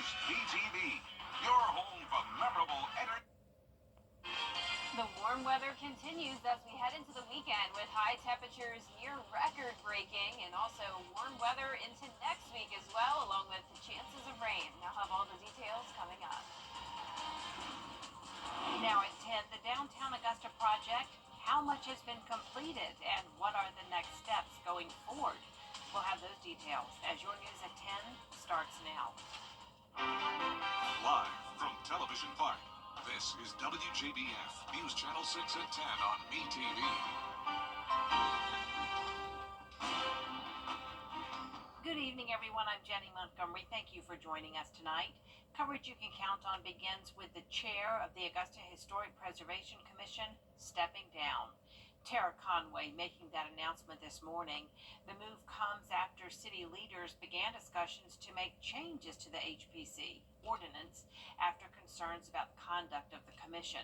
WJBF, your home for memorable entertainment. The warm weather continues as we head into the weekend with high temperatures near record breaking and also warm weather into next week as well, along with the chances of rain. I'll have all the details coming up. Now at 10, the Downtown Augusta project, how much has been completed and what are the next steps going forward? We'll have those details as your news at 10 starts now. Live from Television Park, this is WJBF News Channel 6 at 10 on MeTV. Good evening, everyone. I'm Jenny Montgomery. Thank you for joining us tonight. Coverage you can count on begins with the chair of the Augusta Historic Preservation Commission stepping down. Tara Conway making that announcement this morning. The move comes after city leaders began discussions to make changes to the HPC ordinance after concerns about the conduct of the commission.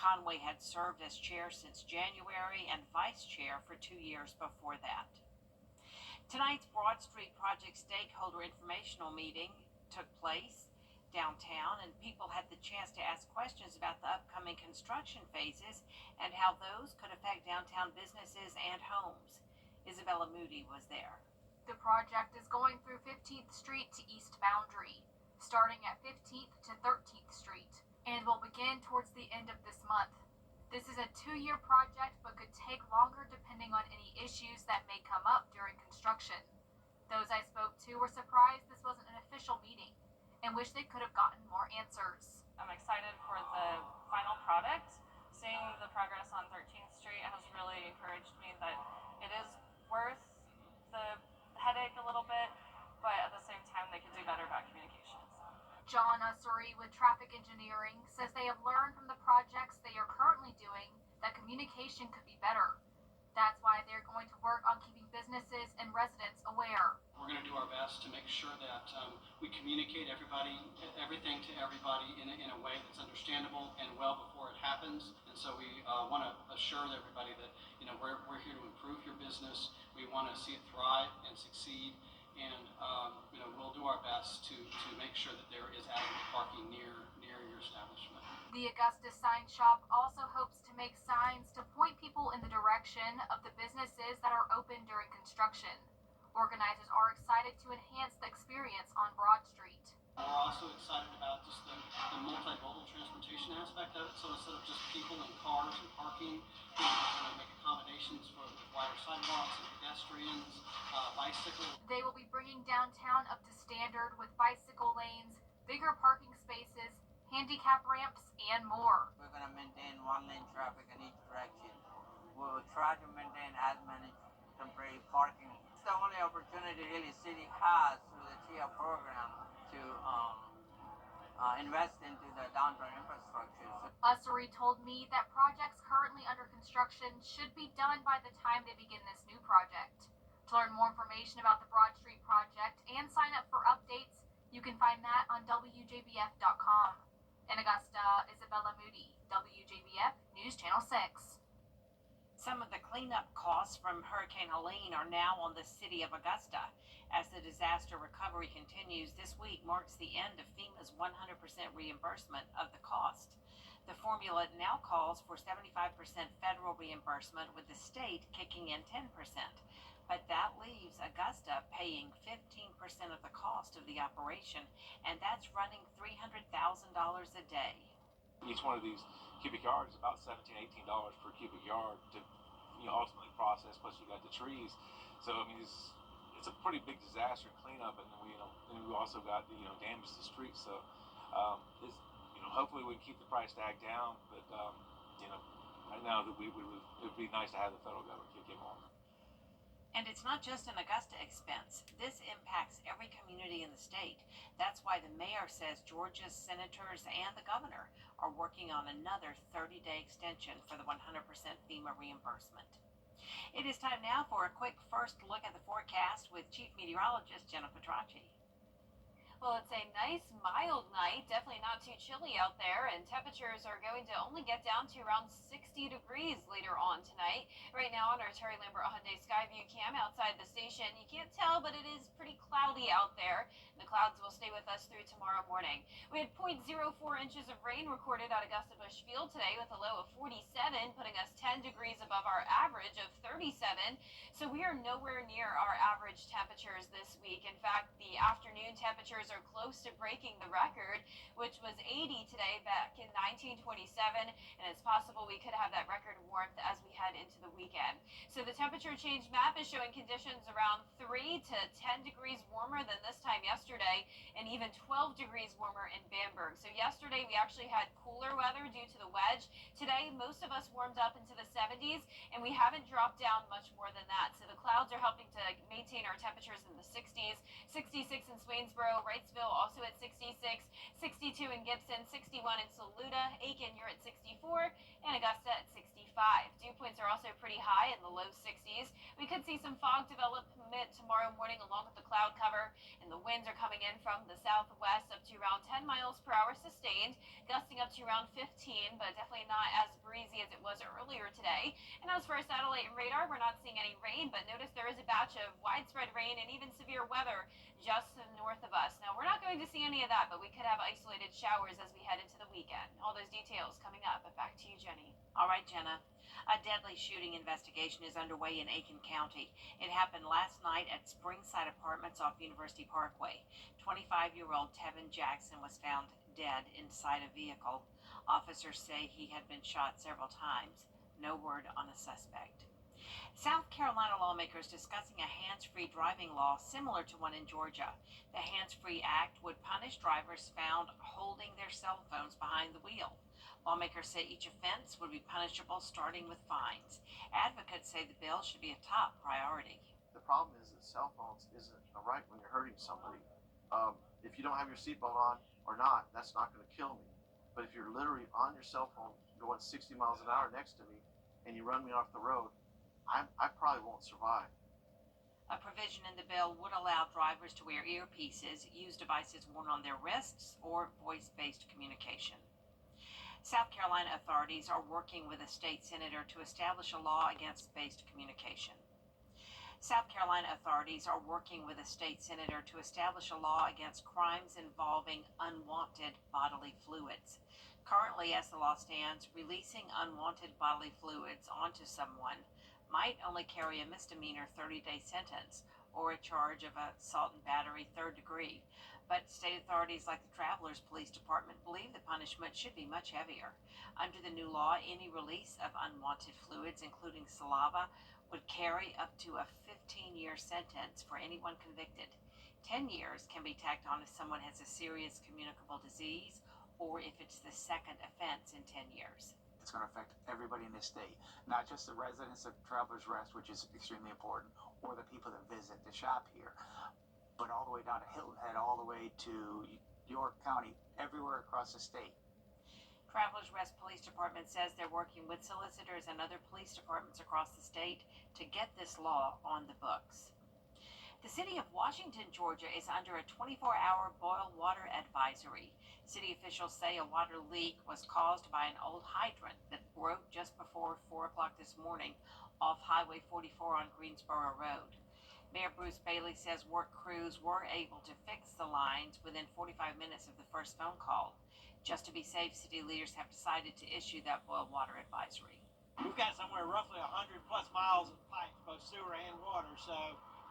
Conway had served as chair since January and vice chair for 2 years before that. Tonight's Broad Street Project stakeholder informational meeting took place downtown, and people had the chance to ask questions about the upcoming construction phases and how those could affect downtown businesses and homes. Isabella Moody was there. The project is going through 15th Street to East Boundary, starting at 15th to 13th Street, and will begin towards the end of this month. This is a 2-year project, but could take longer depending on any issues that may come up during construction. Those I spoke to were surprised this wasn't an official meeting and wish they could have gotten more answers. I'm excited for the final product. Seeing the progress on 13th Street has really encouraged me that it is worth the headache a little bit, but at the same time they could do better about communications. John Ussery with Traffic Engineering says they have learned from the projects they are currently doing that communication could be better. That's why they're going to work on keeping businesses and residents aware. We're going to do our best to make sure that we communicate everything to everybody in a way that's understandable and well before it happens. And so we want to assure everybody that we're here to improve your business. We want to see it thrive and succeed, and we'll do our best to make sure that there is adequate parking near your establishment. The Augusta Sign Shop also hopes to make signs to point people in the direction of the businesses that are open during construction. Organizers are excited to enhance the experience on Broad Street. We're also excited about just the multimodal transportation aspect of it. So instead of just people and cars and parking, we're going to make accommodations for wider sidewalks and pedestrians, bicycles. They will be bringing downtown up to standard with bicycle lanes, bigger parking spaces, handicap ramps, and more. We're going to maintain one-lane traffic in each direction. We'll try to maintain as many temporary parking. It's the only opportunity really city has through the TIA program to invest into the downtown infrastructure. Ussery told me that projects currently under construction should be done by the time they begin this new project. To learn more information about the Broad Street project and sign up for updates, you can find that on WJBF.com. In Augusta, Isabella Moody, WJBF News Channel 6. Some of the cleanup costs from Hurricane Helene are now on the city of Augusta. As the disaster recovery continues, this week marks the end of FEMA's 100% reimbursement of the cost. The formula now calls for 75% federal reimbursement, with the state kicking in 10%. But that leaves Augusta paying 15% of the cost of the operation, and that's running $300,000 a day. Each one of these cubic yards is about $17, $18 per cubic yard to ultimately process. Plus you got the trees, so I mean it's a pretty big disaster cleanup, and then we also got the damage to the streets. So hopefully we can keep the price tag down, but right now it would be nice to have the federal government kick in on. And it's not just an Augusta expense. This impacts every community in the state. That's why the mayor says Georgia's senators and the governor are working on another 30-day extension for the 100% FEMA reimbursement. It is time now for a quick first look at the forecast with Chief Meteorologist Jenna Petracci. Well, it's a nice, mild night, definitely not too chilly out there, and temperatures are going to only get down to around 60 degrees later on tonight. Right now on our Terry Lambert Hyundai Skyview cam outside the station, you can't tell, but it is pretty cloudy out there. The clouds will stay with us through tomorrow morning. We had 0.04 inches of rain recorded at Augusta Busch Field today with a low of 47, putting us 10 degrees above our average of 37. So we are nowhere near our average temperatures this week. In fact, the afternoon temperatures are close to breaking the record, which was 80 today back in 1927, and it's possible we could have that record warmth as we head into the weekend. So the temperature change map is showing conditions around 3 to 10 degrees warmer than this time yesterday, and even 12 degrees warmer in Bamberg. So yesterday we actually had cooler weather due to the wedge. Today most of us warmed up into the 70s, and we haven't dropped down much more than that. So the clouds are helping to maintain our temperatures in the 60s. 66 in Swainsboro, Wrightsville also at 66, 62 in Gibson, 61 in Saluda, Aiken you're at 64, and Augusta at 65. Dew points are also pretty high in the low 60s. We could see some fog development tomorrow morning along with the cloud cover, and the winds are coming in from the southwest up to around 10 miles per hour sustained, gusting up to around 15, but definitely not as breezy as it was earlier today. And as for our satellite and radar, we're not seeing any rain, but notice there is a batch of widespread rain and even severe weather just to the north of us. Now, we're not going to see any of that, but we could have isolated showers as we head into the weekend. All those details coming up, but back to you, Jenny. All right, Jenna. A deadly shooting investigation is underway in Aiken County. It happened last night at Springside Apartments off University Parkway. 25-year-old Tevin Jackson was found dead inside a vehicle. Officers say he had been shot several times. No word on a suspect. South Carolina lawmakers discussing a hands-free driving law similar to one in Georgia. The Hands-Free Act would punish drivers found holding their cell phones behind the wheel. Lawmakers say each offense would be punishable, starting with fines. Advocates say the bill should be a top priority. The problem is that cell phones isn't a right when you're hurting somebody. If you don't have your seatbelt on or not, that's not going to kill me. But if you're literally on your cell phone going 60 miles an hour next to me and you run me off the road, I probably won't survive. A provision in the bill would allow drivers to wear earpieces, use devices worn on their wrists, or voice-based communication. South Carolina authorities are working with a state senator to establish a law against based communication. South Carolina authorities are working with a state senator to establish a law against crimes involving unwanted bodily fluids. Currently, as the law stands, releasing unwanted bodily fluids onto someone might only carry a misdemeanor 30-day sentence or a charge of assault and battery 3rd degree. But state authorities like the Travelers Police Department believe the punishment should be much heavier. Under the new law, any release of unwanted fluids, including saliva, would carry up to a 15-year sentence for anyone convicted. 10 years can be tacked on if someone has a serious communicable disease or if it's the second offense in 10 years. It's going to affect everybody in this state, not just the residents of Travelers Rest, which is extremely important, or the people that visit to shop here, but all the way down to Hilton Head, all the way to York County, everywhere across the state. Travelers Rest Police Department says they're working with solicitors and other police departments across the state to get this law on the books. The city of Washington, Georgia is under a 24-hour boil water advisory. City officials say a water leak was caused by an old hydrant that broke just before 4 o'clock this morning off Highway 44 on Greensboro Road. Mayor Bruce Bailey says work crews were able to fix the lines within 45 minutes of the first phone call. Just to be safe, city leaders have decided to issue that boil water advisory. We've got somewhere roughly 100 plus miles of pipes, both sewer and water, so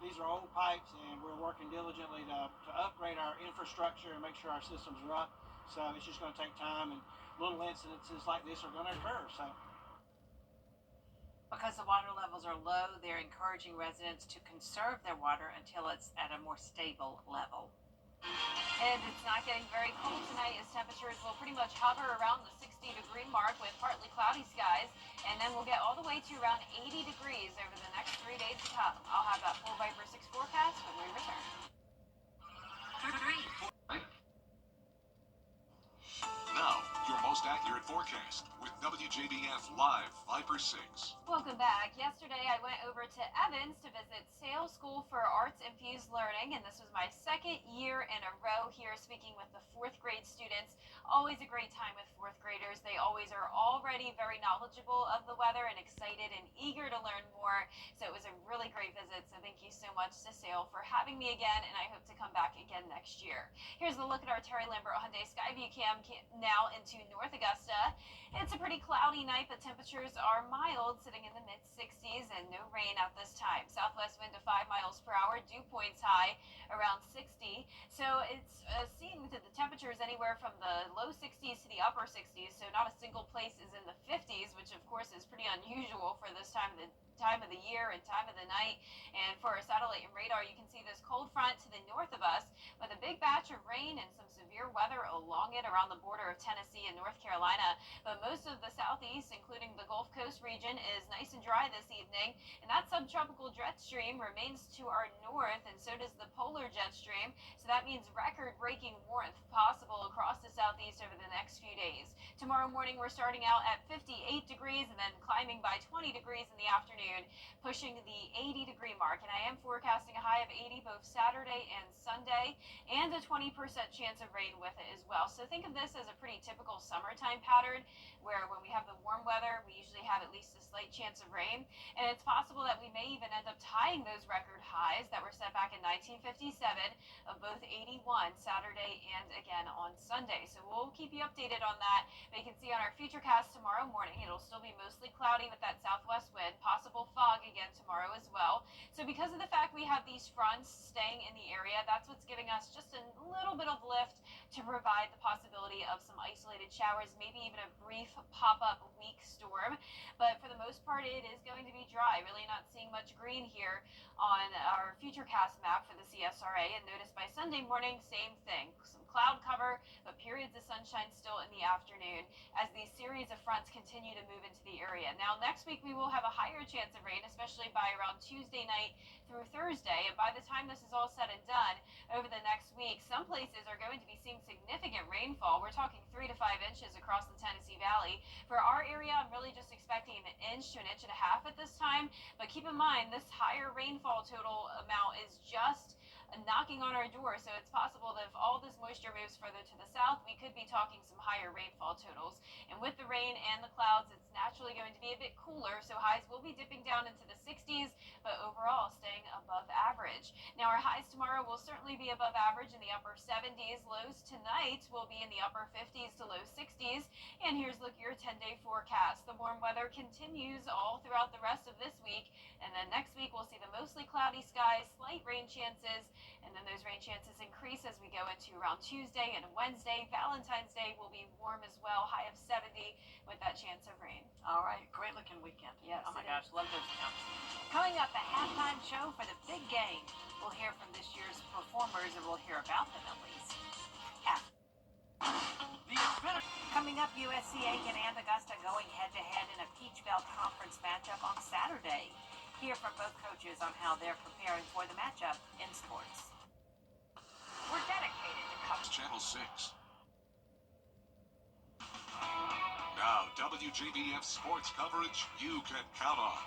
these are old pipes, and we're working diligently to upgrade our infrastructure and make sure our systems are up. So it's just going to take time, and little incidences like this are going to occur. So, because the water levels are low, they're encouraging residents to conserve their water until it's at a more stable level. And it's not getting very cold tonight, as temperatures will pretty much hover around the 60-degree mark with partly cloudy skies, and then we'll get all the way to around 80 degrees over the next 3 days to come. I'll have that full Viper 6 forecast when we return. Now, your most accurate forecast with WJBF Live Viper 6. Welcome back. Yesterday I went over to Evans to visit Sales School for Arts Infused Learning, and this was my second year in a row here speaking with the fourth grade students. Always a great time with fourth graders. They always are already very knowledgeable of the weather and excited and eager to learn more. So it was a really great visit. So thank you so much to Sale for having me again, and I hope to come back again next year. Here's a look at our Terry Lambert Hyundai Skyview Cam now into North Augusta. It's a pretty cloudy night, but temperatures are mild, sitting in the mid-60s and no rain at this time. Southwest wind to 5 miles per hour, dew points high around 60. So it's seeing that the temperatures anywhere from the low 60s to the upper 60s. So not a single place is in the 50s, which of course is pretty unusual for this time of the year and time of the night. And for our satellite and radar, you can see this cold front to the north of us with a big batch of rain and some severe weather along it around the border of Tennessee and North Carolina. But most of the southeast, including the Gulf Coast region, is nice and dry this evening. And that subtropical jet stream remains to our north, and so does the polar jet stream. So that means record-breaking warmth possible across the southeast over the next few days. Tomorrow morning, we're starting out at 58 degrees and then climbing by 20 degrees in the afternoon, pushing the 80-degree mark. And I am forecasting a high of 80 both Saturday and Sunday, and a 20% chance of rain with it as well. So think of this as a pretty typical summertime pattern, where when we have the warm weather, we usually have at least a slight chance of rain. And it's possible that we may even end up tying those record highs that were set back in 1957 of both 81 Saturday and again on Sunday. So we'll keep you updated on that. But you can see on our futurecast tomorrow morning, it'll still be mostly cloudy with that southwest wind, possible fog again tomorrow as well. So because of the fact we have these fronts staying in the area, that's what's giving us just a little bit of lift to provide the possibility of some isolated showers, maybe even a brief pop-up weak storm. But for the most part, it is going to be dry. Really not seeing much green here on our futurecast map for the CSRA. And notice by Sunday morning, same thing. Some cloud cover, but periods of sunshine still in the afternoon as these series of fronts continue to move into the area. Now, next week we will have a higher chance of rain, especially by around Tuesday night through Thursday. And by the time this is all said and done, over the next week, some places are going to be seeing significant rainfall. We're talking 3 to 5 inches across the Tennessee Valley. For our area, I'm really just expecting an inch to an inch and a half at this time. But keep in mind, this higher rainfall total amount is just knocking on our door, so it's possible that if all this moisture moves further to the south, we could be talking some higher rainfall totals. And with the rain and the clouds, it's naturally going to be a bit cooler, so highs will be dipping down into the 60s, but overall staying above average. Now, our highs tomorrow will certainly be above average in the upper 70s. Lows tonight will be in the upper 50s to low 60s. And here's look at your 10-day forecast. The warm weather continues all throughout the rest of this week, and then next week we'll see the mostly cloudy skies, slight rain chances, and then those rain chances increase as we go into around Tuesday and Wednesday. Valentine's Day will be warm as well, high of 70 with that chance of rain. All right, great looking weekend. Yes, Oh my it gosh, love those counts. Coming up, the halftime show for the big game. We'll hear from this year's performers, and we'll hear about them at least. Coming up, USC Aiken and Augusta going head-to-head in a Peach Belt Conference matchup on Saturday. Hear from both coaches on how they're preparing for the matchup in sports. We're dedicated to cover Channel 6. Now, WJBF sports coverage you can count on.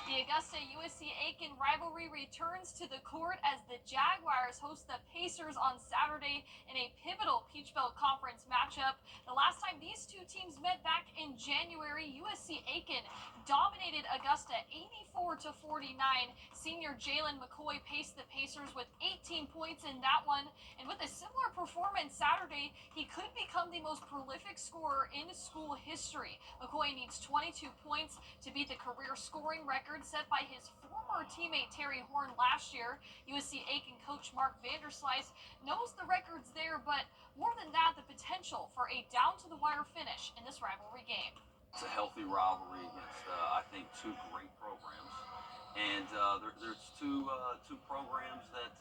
The Augusta-USC Aiken rivalry returns to the court as the Jaguars host the Pacers on Saturday in a pivotal Peach Belt Conference matchup. The last time these two teams met back in January, USC Aiken dominated Augusta 84-49. Senior Jalen McCoy paced the Pacers with 18 points in that one. And with a similar performance Saturday, he could become the most prolific scorer in school history. McCoy needs 22 points to beat the career scoring record set by his former teammate Terry Horn last year. USC Aiken coach Mark Vanderslice knows the record's there, but more than that, the potential for a down-to-the-wire finish in this rivalry game. It's a healthy rivalry against, I think, two great programs. And there's two programs that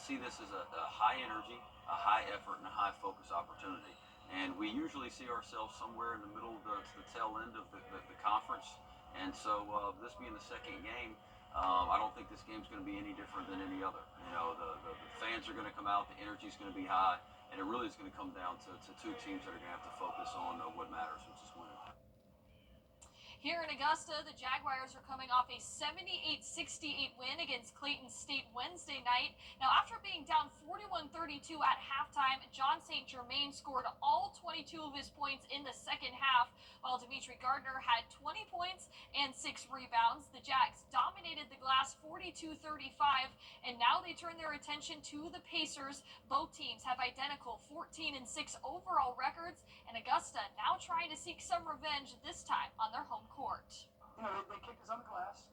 see this as a high energy, a high effort, and a high focus opportunity. And we usually see ourselves somewhere in the middle to the tail end of the conference. And so this being the second game, I don't think this game's going to be any different than any other. You know, the fans are going to come out, the energy's going to be high, and it really is going to come down to two teams that are going to have to focus on what matters, which is winning. Here in Augusta, the Jaguars are coming off a 78-68 win against Clayton State Wednesday night. Now, after being down 41-32 at halftime, John St. Germain scored all 22 of his points in the second half, while Dimitri Gardner had 20 points and 6 rebounds. The Jags dominated the glass 42-35, and now they turn their attention to the Pacers. Both teams have identical 14-6 overall records, and Augusta now trying to seek some revenge, this time on their home court. You know, they kicked us on the glass,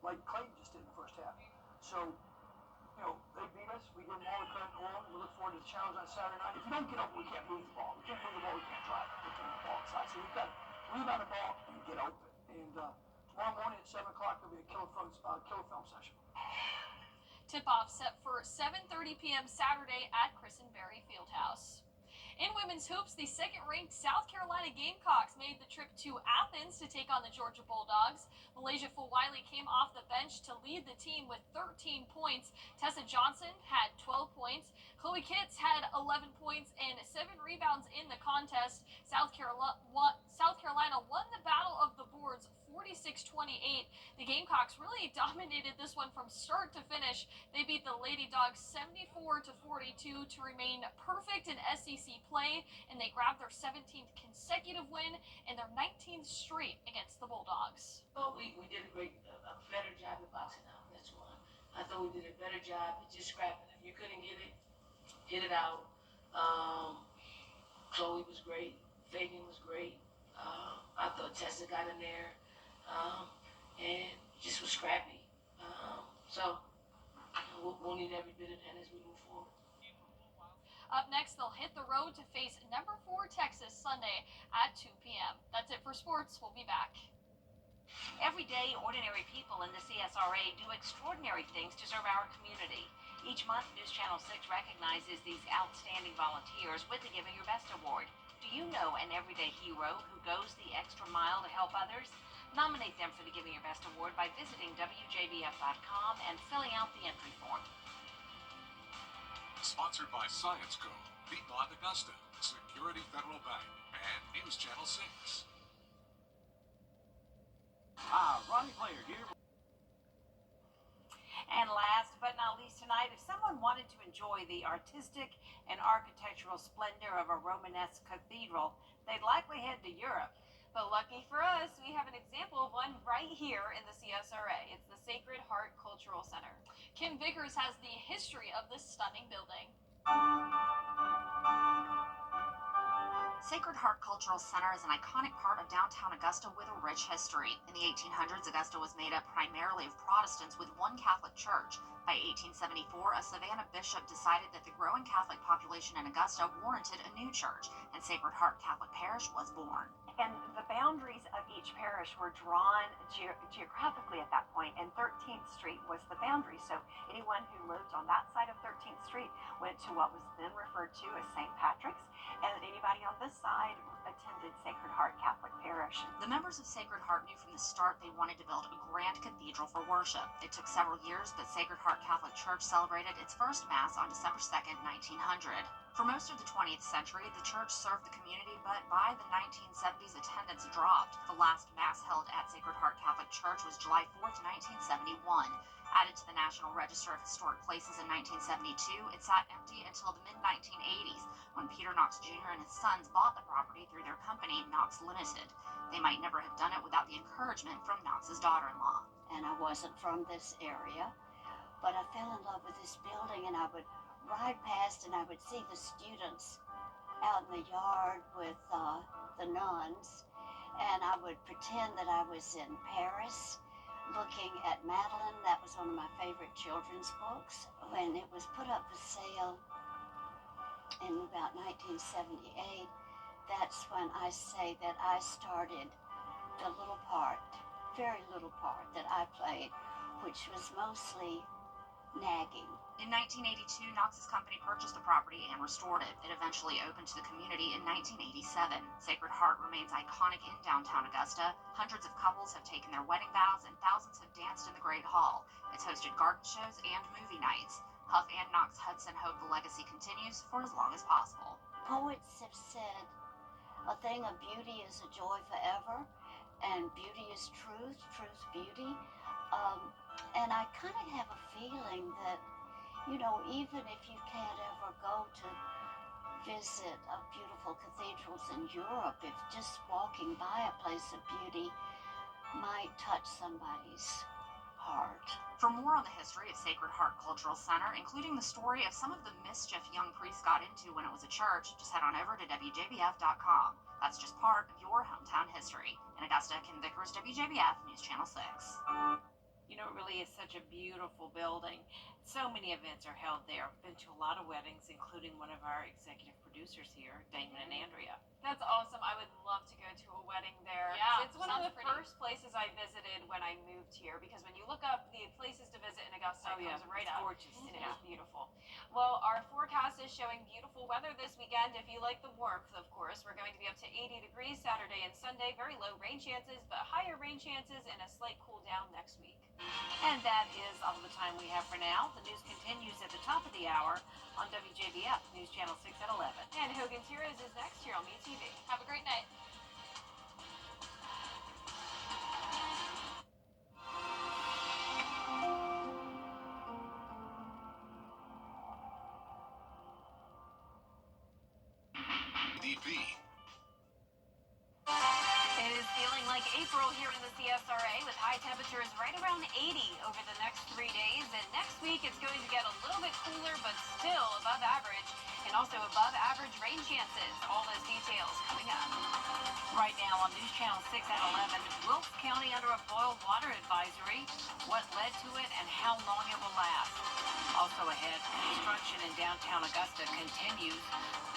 like Clayton just did in the first half. So, you know, they beat us. We give them all the credit in the world. We look forward to the challenge on Saturday night. If you don't get open, we can't move the ball. We can't move the ball. We can't drive it. We can't move the ball inside. So we've got to rebound the ball and get open. And tomorrow morning at 7 o'clock, there'll be a killer film session. Tip-off set for 7:30 p.m. Saturday at Christenberry Fieldhouse. In women's hoops, the second-ranked South Carolina Gamecocks made the trip to Athens to take on the Georgia Bulldogs. Malaysia Fulwiley came off the bench to lead the team with 13 points. Tessa Johnson had 12 points. Chloe Kitts had 11 points and 7 rebounds in the contest. South Carolina won the battle of the boards 46-28. The Gamecocks really dominated this one from start to finish. They beat the Lady Dogs 74-42 to remain perfect in SEC play, and they grabbed their 17th consecutive win and their 19th straight against the Bulldogs. Oh, we did a better job of boxing out. That's one. I thought we did a better job of just scrapping. If you couldn't get it out. Chloe was great. Fabian was great. I thought Tessa got in there. And just was scrappy. So we'll need every bit of that as we move forward. Up next, they'll hit the road to face number 4 Texas Sunday at 2 p.m. That's it for sports. We'll be back. Every day, ordinary people in the CSRA do extraordinary things to serve our community. Each month, News Channel 6 recognizes these outstanding volunteers with the Giving Your Best Award. Do you know an everyday hero who goes the extra mile to help others? Nominate them for the Giving Your Best Award by visiting WJBF.com and filling out the entry form. Sponsored by Science Co., Piedmont Augusta, Security Federal Bank, and News Channel 6. Ronnie Player here. And last but not least tonight, if someone wanted to enjoy the artistic and architectural splendor of a Romanesque cathedral, they'd likely head to Europe. But lucky for us, we have an example of one right here in the CSRA. It's the Sacred Heart Cultural Center. Kim Vickers has the history of this stunning building. Sacred Heart Cultural Center is an iconic part of downtown Augusta with a rich history. In the 1800s, Augusta was made up primarily of Protestants with one Catholic church. By 1874, a Savannah bishop decided that the growing Catholic population in Augusta warranted a new church, and Sacred Heart Catholic Parish was born. And the boundaries of each parish were drawn geographically at that point, and 13th Street was the boundary. So anyone who lived on that side of 13th Street went to what was then referred to as St. Patrick's, and anybody on this side attended Sacred Heart Catholic Parish. The members of Sacred Heart knew from the start they wanted to build a grand cathedral for worship. It took several years, but Sacred Heart Catholic Church celebrated its first Mass on December 2nd, 1900. For most of the 20th century, the church served the community, but by the 1970s, attendance dropped. The last Mass held at Sacred Heart Catholic Church was July 4th, 1971. Added to the National Register of Historic Places in 1972, it sat empty until the mid-1980s, when Peter Knox Jr. and his sons bought the property through their company, Knox Limited. They might never have done it without the encouragement from Knox's daughter-in-law. And I wasn't from this area, but I fell in love with this building, and I would ride past and I would see the students out in the yard with the nuns, and I would pretend that I was in Paris looking at Madeline. That was one of my favorite children's books. When it was put up for sale in about 1978, that's when I say that I started the little part, very little part that I played, which was mostly nagging. In 1982, Knox's company purchased the property and restored it. It eventually opened to the community in 1987. Sacred Heart remains iconic in downtown Augusta. Hundreds of couples have taken their wedding vows, and thousands have danced in the Great Hall. It's hosted garden shows and movie nights. Huff and Knox Hudson hope the legacy continues for as long as possible. Poets have said, a thing of beauty is a joy forever, and beauty is truth, truth, beauty. And I kind of have a feeling that, even if you can't ever go to visit beautiful cathedrals in Europe, if just walking by a place of beauty might touch somebody's heart. For more on the history of Sacred Heart Cultural Center, including the story of some of the mischief young priests got into when it was a church, just head on over to WJBF.com. That's just part of your hometown history. In Augusta, Kim Vickers, WJBF News Channel 6. It really is such a beautiful building. So many events are held there. Been to a lot of weddings, including one of our executive producers here, Damon and Andrea. That's awesome. I would love to go to a wedding there. Yeah, It's one of the sounds pretty. first places I visited when I moved here, because when you look up the places to visit in Augusta, it comes right it's up. gorgeous. And it is beautiful. Well, our forecast is showing beautiful weather this weekend. If you like the warmth, of course, we're going to be up to 80 degrees Saturday and Sunday. Very low rain chances, but higher rain chances and a slight cool down next week. And that is all the time we have for now. The news continues at the top of the hour on WJBF News Channel 6 at 11. And Hogan's Heroes is next here on MeTV. Have a great night. DP. It is feeling like April here in the CSRA with high temperatures right around 80 over the next 3 days. And next week it's going to get a little bit cooler, but still above average, and also above average rain chances. All those details coming up. Right now on News Channel 6 at 11, Wilkes County under a boil water advisory, what led to it and how long it will last. Also ahead, construction in downtown Augusta continues.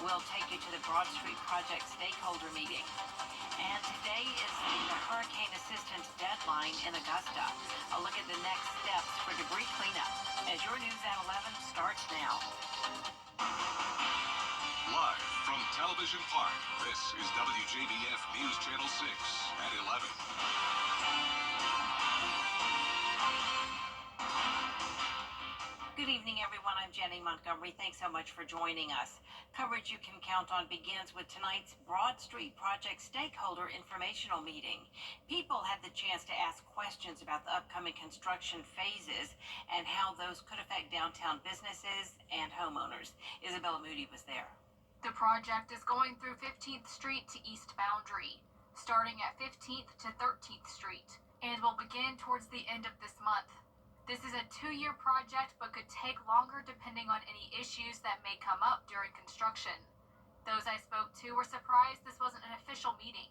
We'll take you to the Broad Street Project stakeholder meeting. And today is the hurricane assistance deadline in Augusta. A look at the next steps for debris cleanup as your News at 11 starts now. Live from Television Park, this is WJBF News Channel 6 at 11. Good evening, everyone. I'm Jenny Montgomery. Thanks so much for joining us. Coverage you can count on begins with tonight's Broad Street Project stakeholder informational meeting. People had the chance to ask questions about the upcoming construction phases and how those could affect downtown businesses and homeowners. Isabella Moody was there. The project is going through 15th Street to East Boundary, starting at 15th to 13th Street, and will begin towards the end of this month. This is a 2-year project, but could take longer depending on any issues that may come up during construction. Those I spoke to were surprised this wasn't an official meeting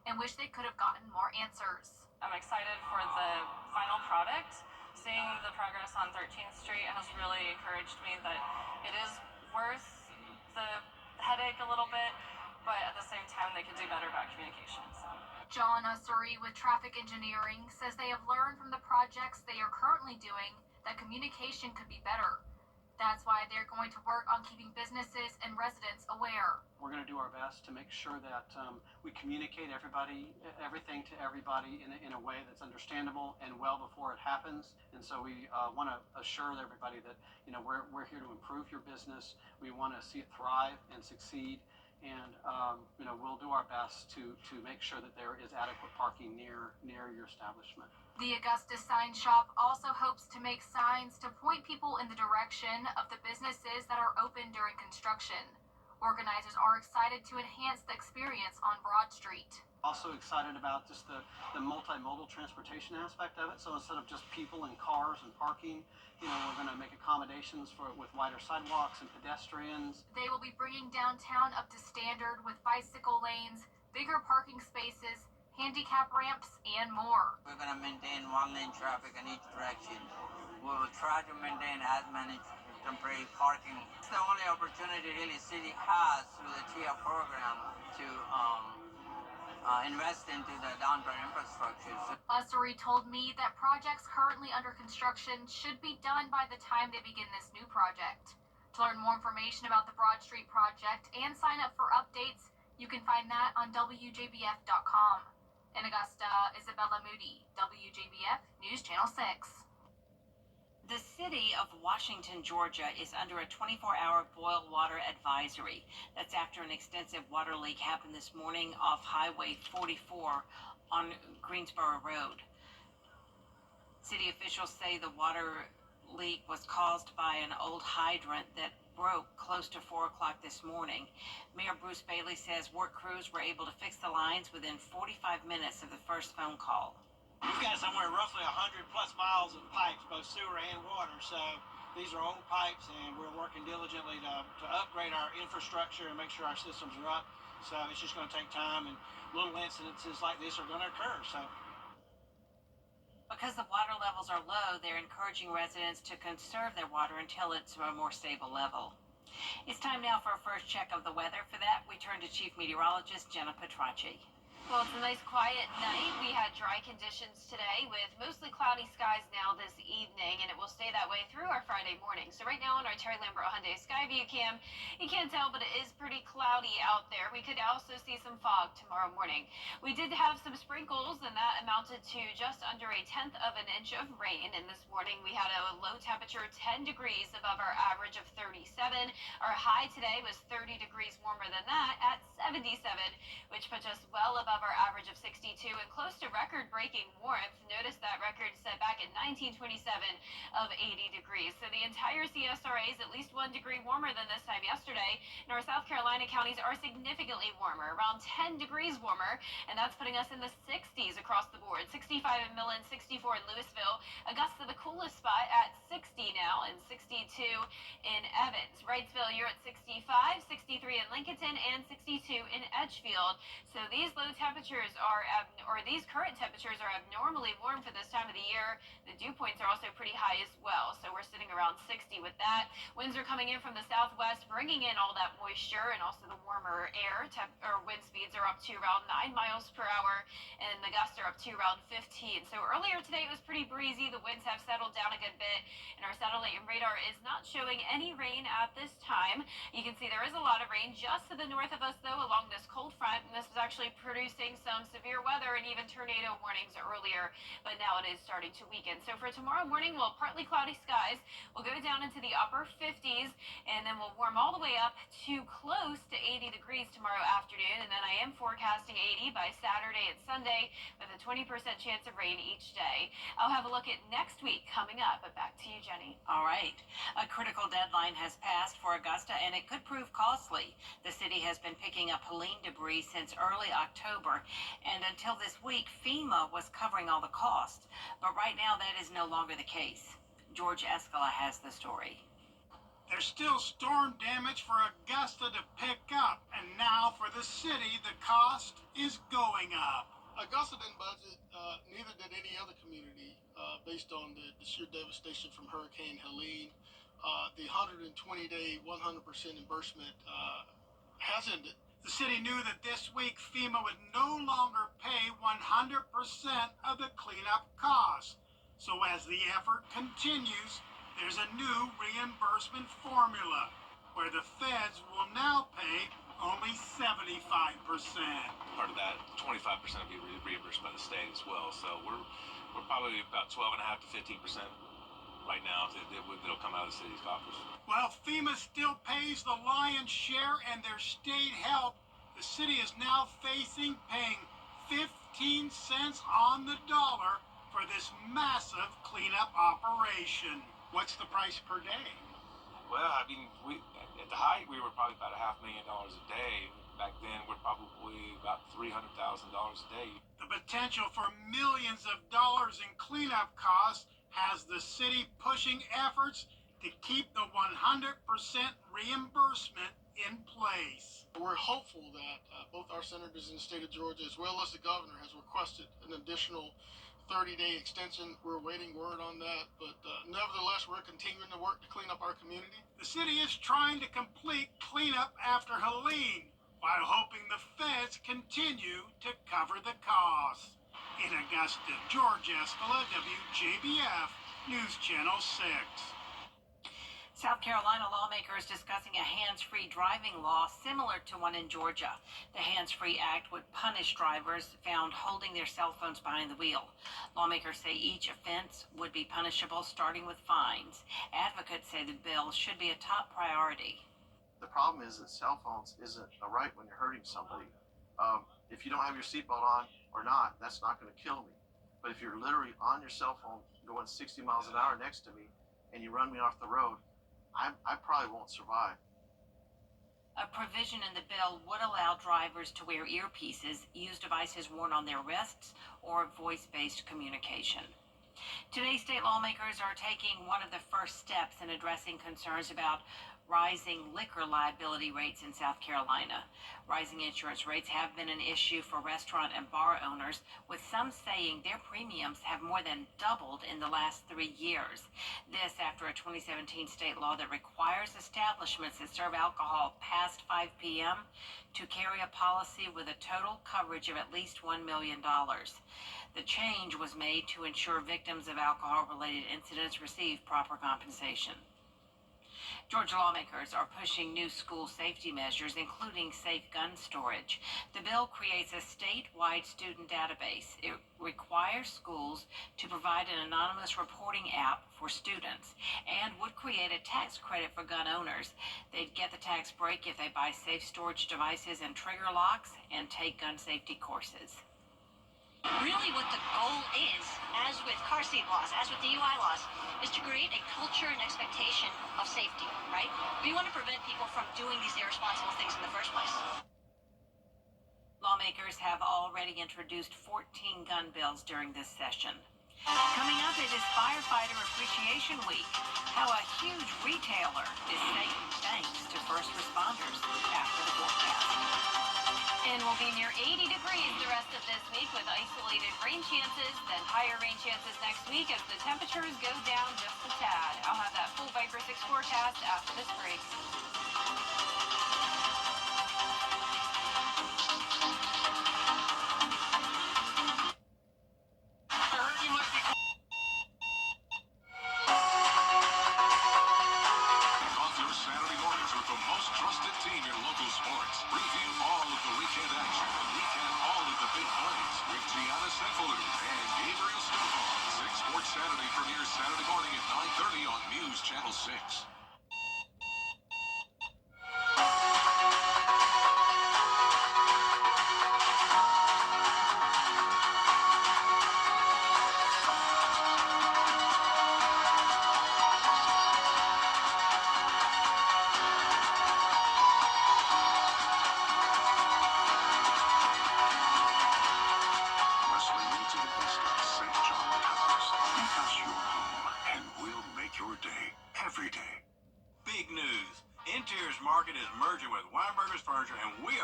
and wish they could have gotten more answers. I'm excited for the final product. Seeing the progress on 13th Street has really encouraged me that it is worth the headache a little bit, but at the same time they could do better about communication. So. John Ussery with Traffic Engineering says they have learned from the projects they are currently doing that communication could be better. That's why they're going to work on keeping businesses and residents aware. We're going to do our best to make sure that we communicate everything to everybody in a way that's understandable and well before it happens. And so we want to assure everybody that we're here to improve your business. We want to see it thrive and succeed. And we'll do our best to make sure that there is adequate parking near your establishment. The Augusta Sign Shop also hopes to make signs to point people in the direction of the businesses that are open during construction. Organizers are excited to enhance the experience on Broad Street. Also excited about just the multimodal transportation aspect of it. So instead of just people and cars and parking, we're going to make accommodations with wider sidewalks and pedestrians. They will be bringing downtown up to standard with bicycle lanes, bigger parking spaces, handicap ramps, and more. We're going to maintain one-lane traffic in each direction. We will try to maintain as many temporary parking. It's the only opportunity really city has through the TIA program to invest into the downtown infrastructure. Ussery told me that projects currently under construction should be done by the time they begin this new project. To learn more information about the Broad Street project and sign up for updates, you can find that on WJBF.com. In Augusta, Isabella Moody, WJBF News Channel 6. The city of Washington, Georgia is under a 24-hour boil water advisory. That's after an extensive water leak happened this morning off Highway 44 on Greensboro Road. City officials say the water leak was caused by an old hydrant that broke close to 4 o'clock this morning. Mayor Bruce Bailey says work crews were able to fix the lines within 45 minutes of the first phone call. We've got somewhere roughly 100 plus miles of pipes, both sewer and water. So these are old pipes, and we're working diligently to upgrade our infrastructure and make sure our systems are up. So it's just going to take time, and little incidences like this are going to occur. So. Because the water levels are low, they're encouraging residents to conserve their water until it's a more stable level. It's time now for a first check of the weather. For that, we turn to Chief Meteorologist Jenna Petracci. Well, it's a nice quiet night. We had dry conditions today with mostly cloudy skies now this evening, and it will stay that way through our Friday morning. So right now on our Terry Lambert Hyundai Skyview cam, you can't tell, but it is pretty cloudy out there. We could also see some fog tomorrow morning. We did have some sprinkles, and that amounted to just under 1/10 of an inch of rain. And this morning we had a low temperature 10 degrees above our average of 37. Our high today was 30 degrees warmer than that at 77, which puts us well above our average of 62 and close to record-breaking warmth. Notice that record set back in 1927 of 80 degrees. So the entire CSRA is at least 1 degree warmer than this time yesterday. And our South Carolina counties are significantly warmer, around 10 degrees warmer, and that's putting us in the 60s across the board. 65 in Millen, 64 in Louisville. Augusta, the coolest spot at 60 now, and 62 in Evans. Wrightsville, you're at 65, 63 in Lincolnton, and 62 in Edgefield. So these low temperatures these current temperatures are abnormally warm for this time of the year. The dew points are also pretty high as well, so we're sitting around 60 with that. Winds are coming in from the southwest, bringing in all that moisture and also the warmer air. Wind speeds are up to around 9 miles per hour, and the gusts are up to around 15. So earlier today it was pretty breezy. The winds have settled down a good bit, and our satellite radar is not showing any rain at this time. You can see there is a lot of rain just to the north of us, though, along this cold front, and this was actually producing some severe weather and even tornado warnings earlier, but now it is starting to weaken. So for tomorrow morning, well, partly cloudy skies. We'll go down into the upper 50s, and then we'll warm all the way up to close to 80 degrees tomorrow afternoon, and then I am forecasting 80 by Saturday and Sunday with a 20% chance of rain each day. I'll have a look at next week coming up, but back to you, Jenny. All right. A critical deadline has passed for Augusta, and it could prove costly. The city has been picking up Helene debris since early October, and until this week, FEMA was covering all the costs. But right now, that is no longer the case. George Escala has the story. There's still storm damage for Augusta to pick up, and now for the city, the cost is going up. Augusta didn't budget, neither did any other community, based on the sheer devastation from Hurricane Helene. The 120-day, 100% reimbursement has ended. The city knew that this week FEMA would no longer pay 100% of the cleanup costs. So as the effort continues, there's a new reimbursement formula where the feds will now pay only 75%. Part of that, 25% will be reimbursed by the state as well. So we're probably about 12.5% to 15% right now that'll come out of the city's coffers. While FEMA still pays the lion's share and their state help, the city is now facing paying 15 cents on the dollar for this massive cleanup operation. What's the price per day? Well, I mean, at the height, we were probably about $500,000 a day. Back then, we're probably about $300,000 a day. The potential for millions of dollars in cleanup costs has the city pushing efforts to keep the 100% reimbursement in place. We're hopeful that both our senators in the state of Georgia, as well as the governor, has requested an additional 30-day extension. We're waiting word on that, but nevertheless, we're continuing to work to clean up our community. The city is trying to complete cleanup after Helene, while hoping the feds continue to cover the costs. In Augusta, George Escala, WJBF, News Channel 6. South Carolina lawmakers discussing a hands-free driving law similar to one in Georgia. The Hands-Free Act would punish drivers found holding their cell phones behind the wheel. Lawmakers say each offense would be punishable, starting with fines. Advocates say the bill should be a top priority. The problem is that cell phones isn't a right when you're hurting somebody. If you don't have your seatbelt on or not, that's not going to kill me. But if you're literally on your cell phone going 60 miles an hour next to me and you run me off the road, I probably won't survive. A provision in the bill would allow drivers to wear earpieces, use devices worn on their wrists, or voice-based communication. Today, state lawmakers are taking one of the first steps in addressing concerns about rising liquor liability rates in South Carolina. Rising insurance rates have been an issue for restaurant and bar owners, with some saying their premiums have more than doubled in the last 3 years. This after a 2017 state law that requires establishments that serve alcohol past 5 p.m. to carry a policy with a total coverage of at least $1 million. The change was made to ensure victims of alcohol-related incidents receive proper compensation. Georgia lawmakers are pushing new school safety measures, including safe gun storage. The bill creates a statewide student database. It requires schools to provide an anonymous reporting app for students and would create a tax credit for gun owners. They'd get the tax break if they buy safe storage devices and trigger locks and take gun safety courses. Really what the goal is, as with car seat laws, as with DUI laws, is to create a culture and expectation of safety, right? We want to prevent people from doing these irresponsible things in the first place. Lawmakers have already introduced 14 gun bills during this session. Coming up, it is Firefighter Appreciation Week. How a huge retailer is saying thanks to first responders after the forecast. And we'll be near 80 degrees the rest of this week with isolated rain chances, then higher rain chances next week as the temperatures go down just a tad. I'll have that full Viper 6 forecast after this break. Saturday premieres Saturday morning at 9:30 on News Channel 6.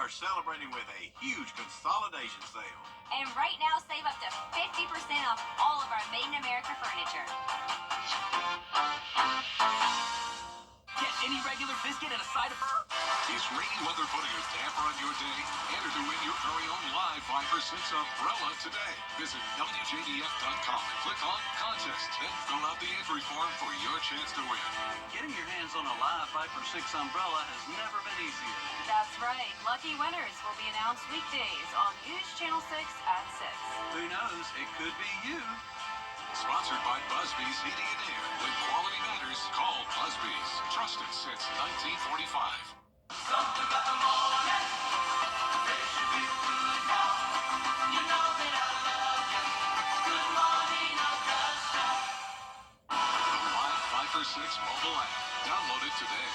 Celebrating with a huge consolidation sale. And right now, save up to 50% off all of our Made in America furniture. Get any regular biscuit and a side of... Is rainy weather putting a damper on your day? Enter to win your very own live Viper 6 umbrella today. Visit WJBF.com and click on Contest. Then fill out the entry form for your chance to win. Getting your hands on a live Viper 6 umbrella has never been easier. That's right. Lucky winners will be announced weekdays on News Channel 6 at 6. Who knows? It could be you. Sponsored by Busby's Heating and Air. When quality matters, call Busby's. Trusted since 1945. Something about the morning. It should be good now. You know that I love you. Good morning, Augusta. The live Viper 6 mobile app. Download it today.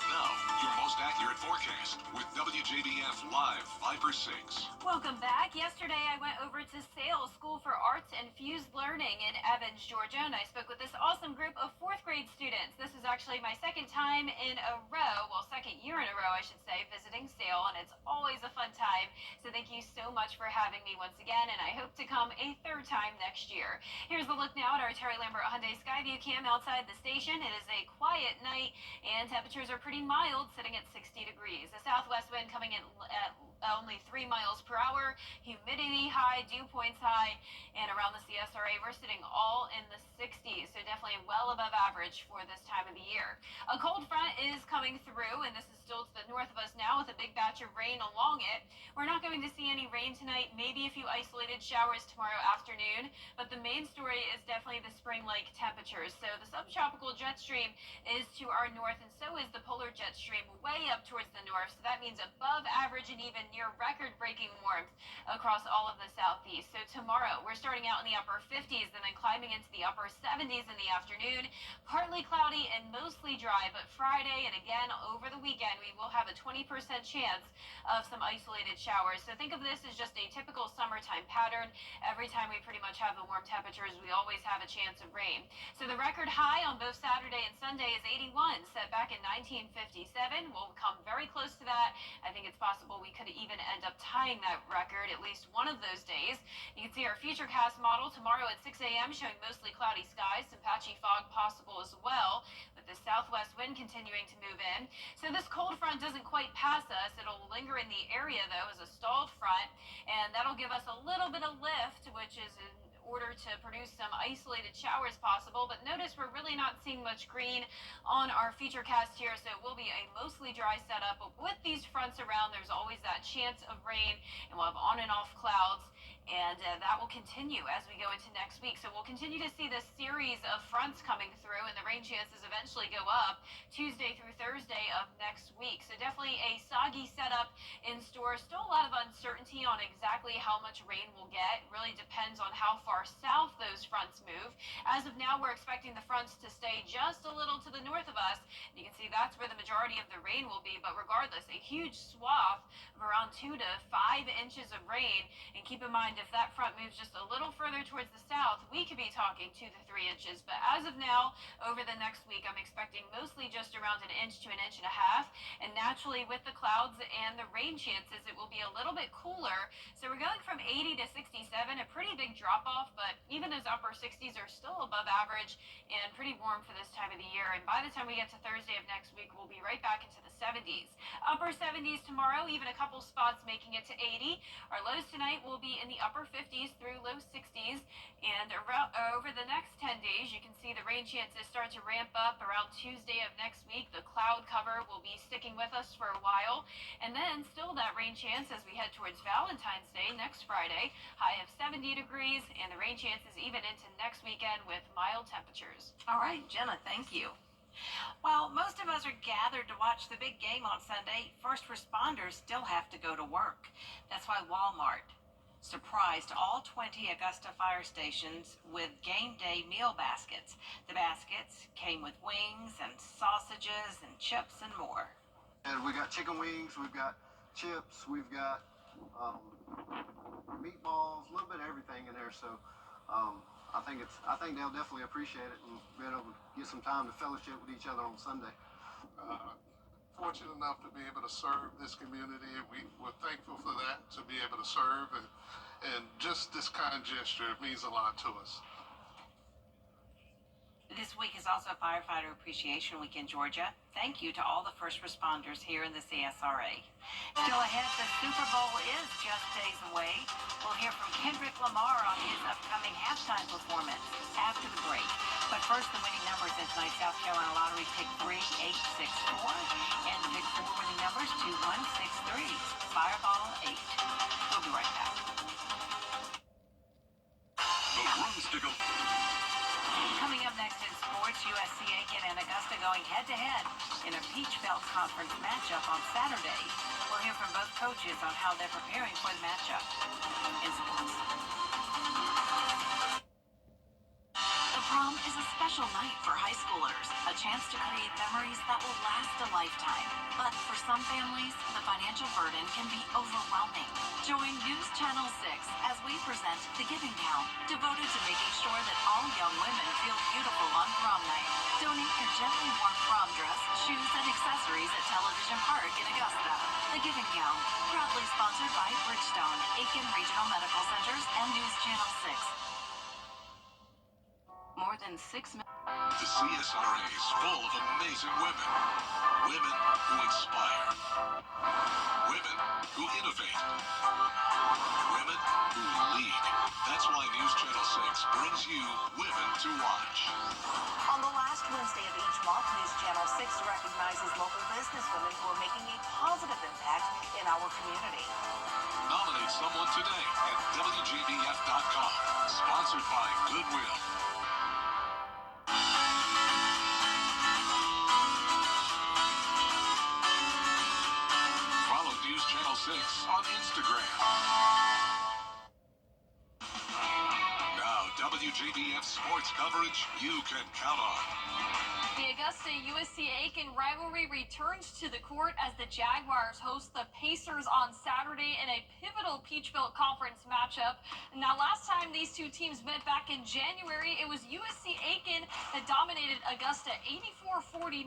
Now, your most accurate forecast with WJBF Live Viper 6. Welcome back. Yesterday, I went over to Sales School for Arts and Fused Learning in Evans, Georgia, and I spoke with this awesome group of 4th grade students. This is actually my second time in a row, well, second year in a row, I should say, visiting Sale, and it's always a fun time. So thank you so much for having me once again, and I hope to come a third time next year. Here's a look now at our Terry Lambert Hyundai Skyview cam outside the station. It is a quiet night, and temperatures are pretty mild, sitting at 60 degrees. The southwest wind coming in at only 3 miles per hour, humidity high, dew points high, and around the CSRA, we're sitting all in the 60s, so definitely well above average for this time of the year. A cold front is coming through, and this is still to the north of us now with a big batch of rain along it. We're not going to see any rain tonight, maybe a few isolated showers tomorrow afternoon, but the main story is definitely the spring-like temperatures. So the subtropical jet stream is to our north, and so is the polar jet stream way up towards the north. So that means above average and even near record-breaking warmth across all of the southeast. So tomorrow we're starting out in the upper 50s and then climbing into the upper 70s in the afternoon. Partly cloudy and mostly dry, but Friday and again over the weekend we will have a 20% chance of some isolated showers. So think of this as just a typical summertime pattern. Every time we pretty much have the warm temperatures, we always have a chance of rain. So the record high on both Saturday and Sunday is 81, set back in 1957. We'll come very close to that. I think it's possible we could even end up tying that record at least one of those days. You can see our futurecast model tomorrow at 6 a.m. showing mostly cloudy skies, some patchy fog possible as well, with the southwest wind continuing to move in. So this cold front doesn't quite pass us. It'll linger in the area though as a stalled front, and that'll give us a little bit of lift, which is in order to produce some isolated showers possible. But notice we're really not seeing much green on our featurecast here, so it will be a mostly dry setup. But with these fronts around, there's always that chance of rain, and we'll have on and off clouds. And that will continue as we go into next week. So we'll continue to see this series of fronts coming through, and the rain chances eventually go up Tuesday through Thursday of next week. So definitely a soggy setup in store. Still a lot of uncertainty on exactly how much rain we'll get. It really depends on how far south those fronts move. As of now, we're expecting the fronts to stay just a little to the north of us. You can see that's where the majority of the rain will be. But regardless, a huge swath of around 2 to 5 inches of rain. And keep in mind, if that front moves just a little further towards the south, we could be talking 2 to 3 inches. But as of now, over the next week, I'm expecting mostly just around 1 inch to 1.5 inches. And naturally, with the clouds and the rain chances, it will be a little bit cooler. So we're going from 80 to 67, a pretty big drop off, but even those upper 60s are still above average and pretty warm for this time of the year. And by the time we get to Thursday of next week, we'll be right back into the 70s. Upper 70s tomorrow, even a couple spots making it to 80. Our lows tonight will be in the upper 50s through low 60s, and over the next 10 days you can see the rain chances start to ramp up around Tuesday of next week. The cloud cover will be sticking with us for a while, and then still that rain chance as we head towards Valentine's Day next Friday, high of 70 degrees, and the rain chances even into next weekend with mild temperatures. All right, Jenna, thank you. While most of us are gathered to watch the big game on Sunday, first responders still have to go to work. That's why Walmart surprised all 20 Augusta fire stations with game day meal baskets. The baskets came with wings and sausages and chips and more. And we got chicken wings, we've got chips, we've got meatballs, a little bit of everything in there. So I think they'll definitely appreciate it and be able to get some time to fellowship with each other on Sunday. Fortunate enough to be able to serve this community. We're thankful for that, to be able to serve, and just this kind gesture, it means a lot to us. This week is also Firefighter Appreciation Week in Georgia. Thank you to all the first responders here in the CSRA. Still ahead, the Super Bowl is just days away. We'll hear from Kendrick Lamar on his upcoming halftime performance after the break. But first, the winning numbers in tonight's South Carolina Lottery pick 3, 8, 6, 4. And the pick 4 winning numbers 2, 1, 6, 3. Fireball 8. We'll be right back. The Rose to Go. Coming up next in sports, USC Aiken and Augusta going head-to-head in a Peach Belt Conference matchup on Saturday. We'll hear from both coaches on how they're preparing for the matchup. In sports. The prom is a special night for high schoolers, a chance to create memories that will last a lifetime. But for some families, the financial burden can be overwhelming. Join News Channel 6 as we present The Giving Gown, devoted to making sure that all young women feel beautiful on prom night. Donate your gently warm prom dress, shoes, and accessories at Television Park in Augusta. The Giving Gown, proudly sponsored by Bridgestone, Aiken Regional Medical Centers, and News Channel 6. More than 6 million. The CSRA is full of amazing women. Women who inspire. Women who innovate. Women who lead. That's why News Channel 6 brings you Women to Watch. On the last Wednesday of each month, News Channel 6 recognizes local businesswomen who are making a positive impact in our community. Nominate someone today at WJBF.com. Sponsored by Goodwill. Follow News Channel 6 on Instagram. Now, WJBF sports coverage you can count on. The Augusta-USC Aiken rivalry returns to the court as the Jaguars host the Pacers on Saturday in a pivotal Peach Belt Conference matchup. Now, last time these two teams met back in January, it was USC Aiken that dominated Augusta 84-49,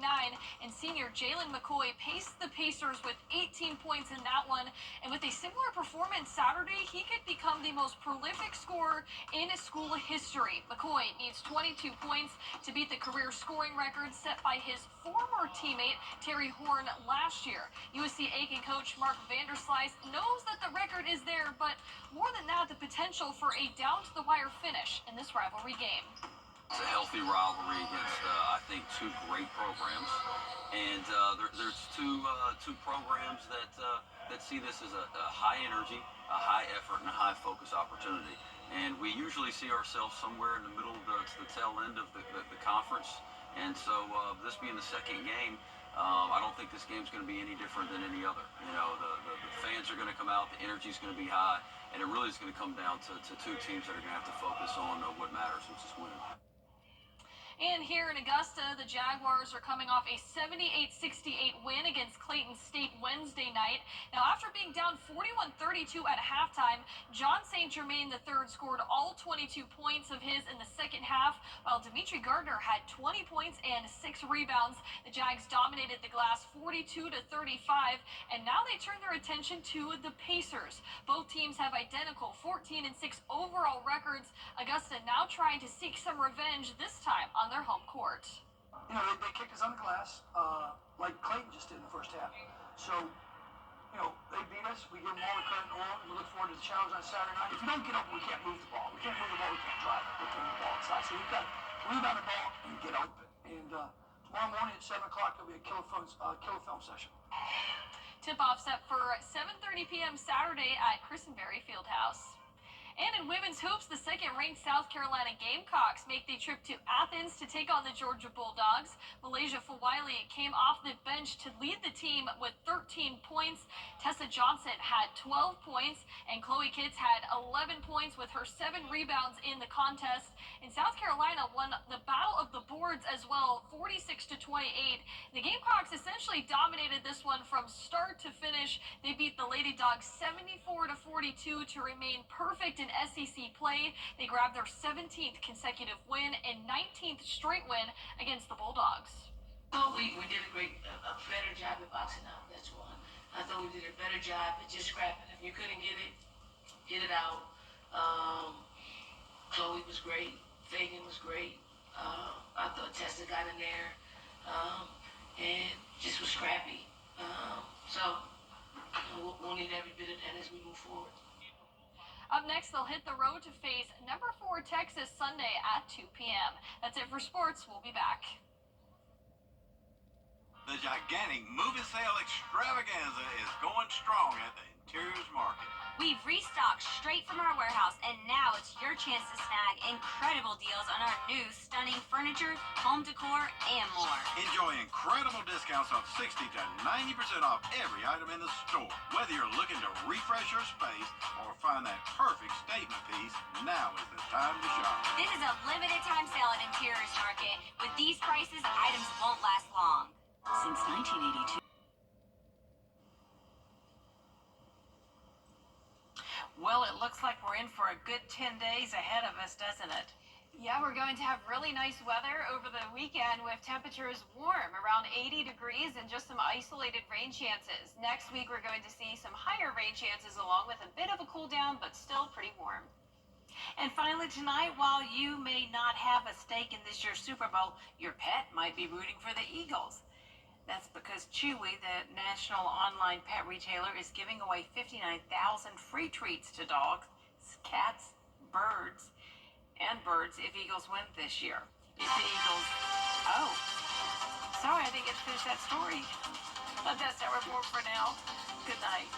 and senior Jalen McCoy paced the Pacers with 18 points in that one. And with a similar performance Saturday, he could become the most prolific scorer in school history. McCoy needs 22 points to beat the career scoring record set by his former teammate Terry Horn last year. USC Aiken coach Mark Vanderslice knows that the record is there, but more than that, the potential for a down-to-the-wire finish in this rivalry game. It's a healthy rivalry against, I think, two great programs, and there's two programs that see this as a high energy, a high effort, and a high focus opportunity. And we usually see ourselves somewhere in the middle, to the tail end of the conference. And so this being the second game, I don't think this game's going to be any different than any other. You know, the fans are going to come out, the energy's going to be high, and it really is going to come down to two teams that are going to have to focus on what matters, which is winning. And here in Augusta, the Jaguars are coming off a 78-68 win against Clayton State Wednesday night. Now, after being down 41-32 at halftime, John St. Germain III scored all 22 points of his in the second half, while Dimitri Gardner had 20 points and 6 rebounds. The Jags dominated the glass 42-35, and now they turn their attention to the Pacers. Both teams have identical 14-6 overall records. Augusta now trying to seek some revenge, this time on their home court. You know, they kicked us on the glass, like Clayton just did in the first half. So, you know, they beat us. We give them all the credit in the world. We look forward to the challenge on Saturday night. If we don't get open, we can't move the ball. We can't move the ball. We can't drive it. We can't move the ball inside. So we've got to rebound the ball and get open. And tomorrow morning at 7 o'clock, there'll be a killer film session. Tip-off set for 7:30 p.m. Saturday at Christenberry Fieldhouse. And in women's hoops, the second-ranked South Carolina Gamecocks make the trip to Athens to take on the Georgia Bulldogs. Malaysia Fawili came off the bench to lead the team with 13 points. Tessa Johnson had 12 points, and Chloe Kitts had 11 points with her 7 rebounds in the contest. And South Carolina won the battle of the boards as well, 46-28. The Gamecocks essentially dominated this one from start to finish. They beat the Lady Dogs 74-42 to remain perfect in SEC play. They grabbed their 17th consecutive win and 19th straight win against the Bulldogs. Well, we did a better job at boxing out. That's one. I thought we did a better job at just scrapping. If you couldn't get it out. Chloe was great. Fagan was great. I thought Tessa got in there and just was scrappy. So we'll need every bit of that as we move forward. Up next, they'll hit the road to face number 4 Texas Sunday at 2 p.m. That's it for sports. We'll be back. The gigantic movie sale extravaganza is going strong at the Interiors Market. We've restocked straight from our warehouse, and now it's your chance to snag incredible deals on our new stunning furniture, home decor, and more. Enjoy incredible discounts of 60 to 90% off every item in the store. Whether you're looking to refresh your space or find that perfect statement piece, now is the time to shop. This is a limited time sale at Interiors Market. With these prices, items won't last long. Since 1982. Well, it looks like we're in for a good 10 days ahead of us, doesn't it? Yeah, we're going to have really nice weather over the weekend with temperatures warm, around 80 degrees, and just some isolated rain chances. Next week, we're going to see some higher rain chances along with a bit of a cool down, but still pretty warm. And finally tonight, while you may not have a stake in this year's Super Bowl, your pet might be rooting for the Eagles. That's because Chewy, the national online pet retailer, is giving away 59,000 free treats to dogs, cats, birds if Eagles win this year. If the Eagles... Oh, sorry, I didn't get to finish that story. But that's our report for now. Good night.